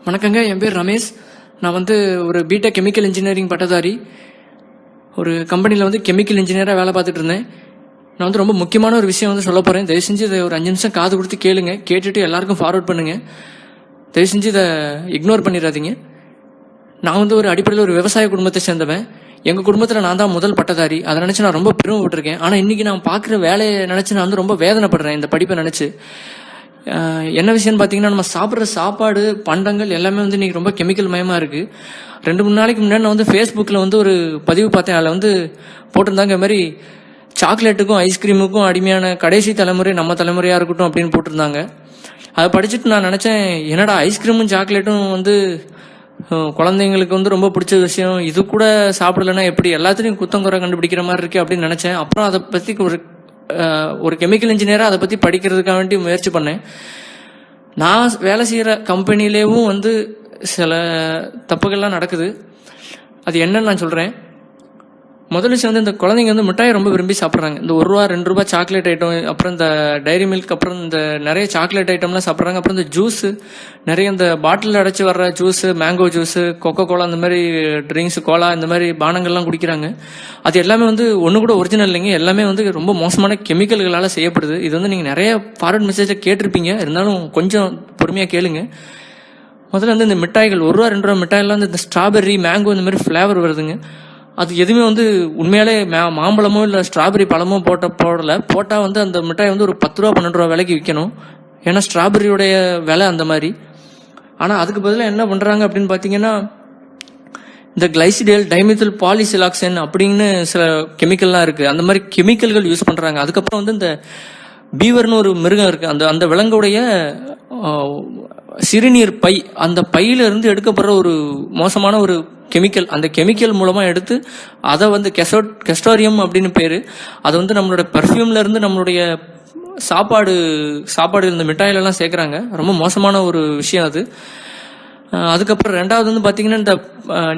வணக்கங்க, என் பேர் ரமேஷ். நான் ஒரு பிடெக் கெமிக்கல் இன்ஜினியரிங் பட்டதாரி. ஒரு கம்பெனியில் கெமிக்கல் இன்ஜினியராக வேலை பார்த்துட்டு இருந்தேன். நான் ரொம்ப முக்கியமான ஒரு விஷயம் சொல்ல போகிறேன். தயவு செஞ்சு இதை ஒரு 5 நிமிஷம் காது கொடுத்து கேளுங்க. கேட்டுட்டு எல்லாருக்கும் ஃபார்வர்ட் பண்ணுங்க. தயவு செஞ்சு இதை இக்னோர் பண்ணிடாதீங்க. நான் ஒரு அடிப்படையில் ஒரு விவசாய குடும்பத்தை சேர்ந்தவன். எங்கள் குடும்பத்தில் நான் தான் முதல் பட்டதாரி. அதை நினச்சி நான் ரொம்ப பெருமைப்பட்டிருக்கேன். ஆனால் இன்றைக்கி நான் பார்க்குற வேலையை நினச்சி நான் ரொம்ப வேதனைப்படுறேன். இந்த படிப்பை நினச்சி என்ன விஷயம்னு பார்த்தீங்கன்னா, நம்ம சாப்பிட்ற சாப்பாடு பண்டங்கள் எல்லாமே இன்றைக்கி ரொம்ப கெமிக்கல் மயமாக இருக்குது. 2-3 நாளைக்கு முன்னாடி நான் ஃபேஸ்புக்கில் ஒரு பதிவு பார்த்தேன். அதில் போட்டிருந்தாங்க, இது மாதிரி சாக்லேட்டுக்கும் ஐஸ்கிரீமுக்கும் அடிமையான கடைசி தலைமுறை நம்ம தலைமுறையாக இருக்கட்டும் அப்படின்னு போட்டிருந்தாங்க. அதை படிச்சுட்டு நான் நினச்சேன், என்னடா ஐஸ்கிரீமும் சாக்லேட்டும் குழந்தைங்களுக்கு ரொம்ப பிடிச்ச விஷயம், இது கூட சாப்பிடலன்னா எப்படி, எல்லாத்துலேயும் குத்தம் குறை கண்டுபிடிக்கிற மாதிரி இருக்கு அப்படின்னு நினச்சேன். அப்புறம் அதை பற்றி ஒரு கெமிக்கல் இன்ஜினியராக அதை பற்றி படிக்கிறதுக்காக வேண்டி முயற்சி பண்ணேன். நான் வேலை செய்கிற கம்பெனிலேயும் சில தப்புகள்லாம் நடக்குது. அது என்னன்னு நான் சொல்கிறேன். முதல் விஷயம் இந்த குழந்தைங்க மிட்டாயை ரொம்ப விரும்பி சாப்பிட்றாங்க. இந்த 1 ரூபா 2 ரூபா சாக்லேட் ஐட்டம், அப்புறம் இந்த டைரி மில்க், அப்புறம் இந்த நிறைய சாக்லேட் ஐட்டம்லாம் சாப்பிட்றாங்க. அப்புறம் இந்த ஜூஸு, நிறைய இந்த பாட்டிலில் அடைச்சி வர்ற juice, mango juice, Coca Cola, இந்த மாதிரி ட்ரிங்க்ஸ், கோலா, இந்த மாதிரி பானங்கள்லாம் குடிக்கிறாங்க. அது எல்லாமே ஒன்று கூட ஒரிஜினல் இல்லைங்க. எல்லாமே ரொம்ப மோசமான கெமிக்கல்களால் செய்யப்படுது. இது நீங்கள் நிறைய ஃபார்வர்ட் மெசேஜை கேட்டிருப்பீங்க. இருந்தாலும் கொஞ்சம் பொறுமையாக கேளுங்க. முதல்ல இந்த மிட்டாய்கள் 1 ரூபா 2 ரூபா மிட்டாயெல்லாம் இந்த ஸ்ட்ராபெர்ரி, மேங்கோ இந்த மாதிரி ஃப்ளேவர் வருதுங்க. அது எதுவுமே உண்மையாலே மாம்பழமோ இல்லை ஸ்ட்ராபெரி பழமோ போட்டால் அந்த மிட்டாய் ஒரு 10 ரூபா 12 ரூபா விலைக்கு விற்கணும். ஏன்னா ஸ்ட்ராபெரியோடைய விலை அந்த மாதிரி. ஆனால் அதுக்கு பதிலாக என்ன பண்ணுறாங்க அப்படின்னு பார்த்தீங்கன்னா, இந்த கிளைசிடேல், டைமித்தில் பாலிசிலாக்சன் அப்படின்னு சில கெமிக்கல்லாம் இருக்குது. அந்த மாதிரி கெமிக்கல்கள் யூஸ் பண்ணுறாங்க. அதுக்கப்புறம் இந்த பீவர்னு ஒரு மிருகம் இருக்குது. அந்த விலங்குடைய சிறுநீர் பை, அந்த பையிலிருந்து எடுக்கப்படுற ஒரு மோசமான ஒரு கெமிக்கல். அந்த கெமிக்கல் மூலமாக எடுத்து அதை கெஸ்டோரியம் அப்படின்னு பேர். அது நம்மளோட பர்ஃப்யூம்ல இருந்து நம்மளுடைய சாப்பாடு இந்த மிட்டாயிலெல்லாம் சேர்க்குறாங்க. ரொம்ப மோசமான ஒரு விஷயம் அது. அதுக்கப்புறம் ரெண்டாவது பார்த்தீங்கன்னா, இந்த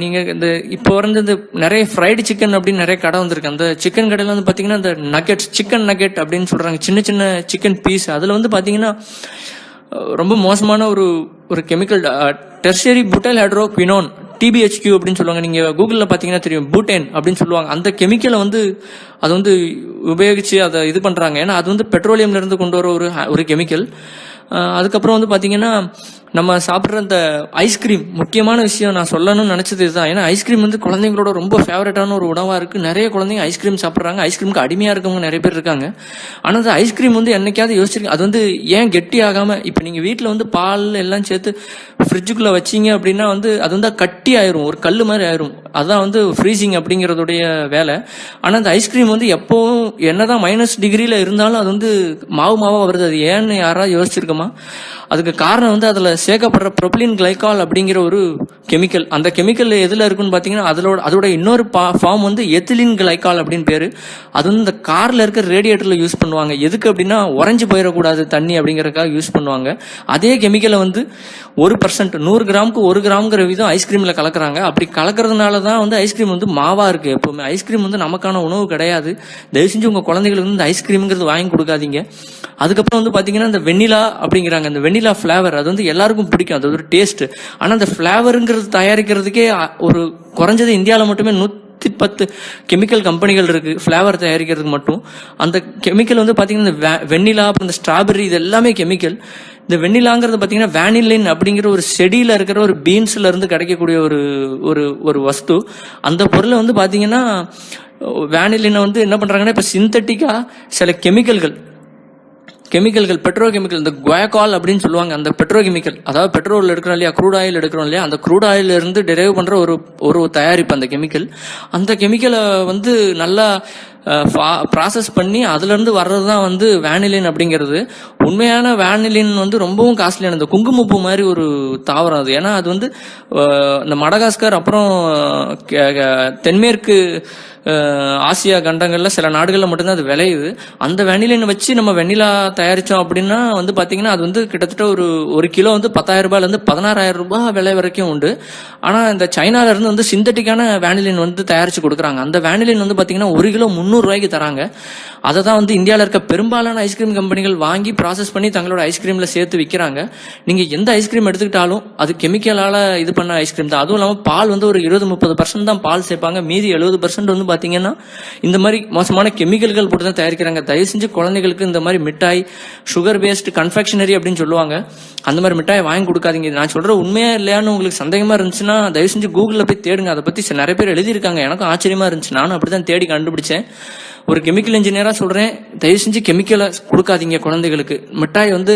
நீங்கள் இந்த இப்போ இந்த நிறைய ஃப்ரைடு சிக்கன் அப்படின்னு நிறைய கடை வந்திருக்கு. அந்த சிக்கன் கடையில் பார்த்தீங்கன்னா, இந்த நக்கெட்ஸ், சிக்கன் நக்கெட் அப்படின்னு சொல்கிறாங்க, சின்ன சின்ன சிக்கன் பீஸ். அதில் பார்த்தீங்கன்னா ரொம்ப மோசமான ஒரு கெமிக்கல், டெர்ஷரி புட்டைல் ஹைட்ரோகுயினோன், TBHQ அப்படின்னு சொல்லுவாங்க. நீங்கள் கூகுளில் பார்த்தீங்கன்னா தெரியும், பூட்டேன் அப்படின்னு சொல்லுவாங்க. அந்த கெமிக்கலை அது உபயோகித்து அதை இது பண்ணுறாங்க. ஏன்னா அது பெட்ரோலியம்லேருந்து கொண்டு வர ஒரு கெமிக்கல். அதுக்கப்புறம் பார்த்தீங்கன்னா, நம்ம சாப்பிட்ற இந்த ஐஸ்கிரீம், முக்கியமான விஷயம் நான் சொல்லணும்னு நினச்சது இதுதான். ஏன்னா ஐஸ்கிரீம் குழந்தைங்களோட ரொம்ப ஃபேவரட்டான ஒரு உணவாக இருக்குது. நிறைய குழந்தைங்க ஐஸ்கிரீம் சாப்பிட்றாங்க. ஐஸ்கிரீமுக்கு அடிமையாக இருக்கவங்க நிறைய பேர் இருக்காங்க. ஆனால் அந்த ஐஸ்கிரீம் என்னைக்காவது யோசிச்சிருக்கேன், அது ஏன் கெட்டி ஆகாமல், இப்போ நீங்கள் வீட்டில் பால் எல்லாம் சேர்த்து ஃப்ரிட்ஜுக்குள்ளே வச்சிங்க அப்படின்னா அது கட்டி ஆயிரும், ஒரு கல் மாதிரி ஆயிரும். அதுதான் ஃப்ரீசிங் அப்படிங்கிறதுடைய வேலை. ஆனால் அந்த ஐஸ்கிரீம் எப்போவும் என்னதான் -டிகிரியில் இருந்தாலும் அது மாவாக வருது. அது ஏன்னு யாராவது யோசிச்சிருக்கோமா? அதுக்கு காரணம் அதில் சேர்க்கப்படுற ப்ரொபிலின் கிளைகால் அப்படிங்கிற ஒரு கெமிக்கல். அந்த கெமிக்கல் எதில் இருக்குன்னு பார்த்தீங்கன்னா, அதோட இன்னொரு ஃபார்ம் எத்திலின் கிளைகால் அப்படின்னு பேர். அது இந்த காரில் இருக்க ரேடியேட்டரில் யூஸ் பண்ணுவாங்க. எதுக்கு அப்படின்னா, உறைஞ்சி போயிடக்கூடாது தண்ணி அப்படிங்கிறதுக்காக யூஸ் பண்ணுவாங்க. அதே கெமிக்கலை 1%, 100 கிராமுக்கு 1 கிராம்ங்கிற விதம் ஐஸ்கிரீமில் கலக்குறாங்க. அப்படி கலக்கிறதுனால தான் ஐஸ்கிரீம் மாவாக இருக்குது. எப்போவுமே ஐஸ்கிரீம் நமக்கான உணவு கிடையாது. தயவு செஞ்சு உங்கள் குழந்தைகளுக்கு இந்த ஐஸ்கிரீம்ங்கிறது வாங்கி கொடுக்காதீங்க. அதுக்கப்புறம் பார்த்தீங்கன்னா, இந்த வெண்ணிலா அப்படிங்கிறாங்க. இந்த வெண்ணிலா ஃப்ளேவர் அது எல்லாருக்கும் பிடிக்கும், அது ஒரு டேஸ்ட். ஆனால் அந்த ஃப்ளேவருங்கிறது தயாரிக்கிறதுக்கே ஒரு குறைஞ்சது இந்தியாவில் மட்டுமே 110 கெமிக்கல் கம்பெனிகள் இருக்கு ஃப்ளேவர் தயாரிக்கிறதுக்கு மட்டும். அந்த கெமிக்கல் பார்த்தீங்கன்னா, இந்த வெண்ணிலா, அப்புறம் இந்த ஸ்ட்ராபெரி, இது எல்லாமே கெமிக்கல். இந்த வெண்ணிலாங்கிறது பார்த்தீங்கன்னா, வேனிலின் அப்படிங்கிற ஒரு செடியில் இருக்கிற ஒரு பீன்ஸ்ல இருந்து கிடைக்கக்கூடிய ஒரு வஸ்து. அந்த பொருளை பார்த்தீங்கன்னா, வேனிலினை என்ன பண்றாங்கன்னா, இப்போ சிந்தட்டிக்கா சில கெமிக்கல்கள், பெட்ரோ கெமிக்கல், இந்த குவாக்கால் அப்படின்னு சொல்லுவாங்க. அந்த பெட்ரோ கெமிக்கல், அதாவது பெட்ரோல் எடுக்கிறோம் இல்லையா, க்ரூட் ஆயில் எடுக்கிறோம் இல்லையா, அந்த க்ரூட் ஆயில் இருந்து டெரைவ் பண்ற ஒரு தயாரிப்பு அந்த கெமிக்கல். அந்த கெமிக்கலை நல்லா ப்ராசஸ் பண்ணி அதுலேருந்து வர்றது தான் வேனிலின் அப்படிங்கிறது. உண்மையான வேனிலின் ரொம்பவும் காஸ்ட்லியான, இந்த குங்குமப்பூ மாதிரி ஒரு தாவரம் அது. ஏன்னா அது இந்த மடகாஸ்கர், அப்புறம் தென்மேற்கு ஆசியா கண்டங்களில் சில நாடுகளில் மட்டும்தான் அது விளையுது. அந்த வெனிலினை வச்சு நம்ம வெண்ணிலா தயாரித்தோம் அப்படின்னா பார்த்தீங்கன்னா, அது கிட்டத்தட்ட ஒரு கிலோ 10,000 ரூபாயிலேருந்து 16,000 ரூபாய் விலை வரைக்கும் உண்டு. ஆனால் இந்த சைனாலேருந்து சிந்தட்டிக்கான வேனிலின் தயாரித்து கொடுக்குறாங்க. அந்த வேனிலின் பார்த்தீங்கன்னா 1 கிலோ 300 ரூபாய்க்கு தராங்க. அதை தான் வந்து இந்தியாவில் இருக்க பெரும்பாலான ஐஸ்கிரீம் கம்பெனிகள் வாங்கி ப்ராசஸ் பண்ணி தங்களோட ஐஸ்கிரீமில் சேர்த்து விற்கிறாங்க. நீங்கள் எந்த ஐஸ்கிரீம் எடுத்துக்கிட்டாலும் அது கெமிக்கலால் இது பண்ண ஐஸ்கிரீம் தான். அதுவும் இல்லாமல் பால் வந்து ஒரு 20-30% தான் பால் சேர்ப்பாங்க. மீதி 70% வந்து பார்த்தீங்கன்னா இந்த மாதிரி மோசமான கெமிக்கல்கள் போட்டு தான் தயாரிக்கிறாங்க. தயவு செஞ்சு குழந்தைகளுக்கு இந்த மாதிரி மிட்டாய், சுகர் பேஸ்டு கன்ஃபெக்ஷனரி அப்படின்னு சொல்லுவாங்க, அந்த மாதிரி மிட்டாய் வாங்கி கொடுக்காதீங்க. நான் சொல்ற உண்மையா இல்லையான்னு உங்களுக்கு சந்தேகமா இருந்துச்சுன்னா தயவு செஞ்சு கூகுளில் போய் தேடுங்க. அதை பற்றி நிறைய பேர் எழுதியிருக்காங்க. எனக்கும் ஆச்சரியமா இருந்துச்சு. நானும் அப்படிதான் தேடி கண்டுபிடிச்சேன். ஒரு கெமிக்கல் இன்ஜினியரா சொல்றேன், தயவு செஞ்சு கெமிக்கலை கொடுக்காதீங்க குழந்தைகளுக்கு. மிட்டாய் வந்து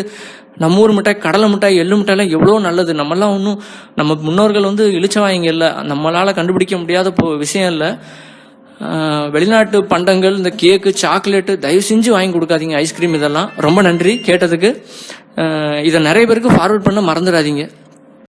நம்ம ஊர் மிட்டாய், கடலை மிட்டாய், எள்ளு மிட்டாய்லாம் எவ்வளோ நல்லது. நம்மலாம் ஒன்றும் நம்ம முன்னோர்கள் வந்து இழிச்சவாங்க இல்லை, நம்மளால கண்டுபிடிக்க முடியாத விஷயம் இல்லை. வெளிநாட்டு பண்டங்கள், இந்த கேக்கு, சாக்லேட்டு தயவு செஞ்சு வாங்கி கொடுக்காதீங்க, ஐஸ்கிரீம் இதெல்லாம். ரொம்ப நன்றி கேட்டதுக்கு. இதை நிறைய பேருக்கு ஃபார்வர்ட் பண்ண மறந்துடாதீங்க.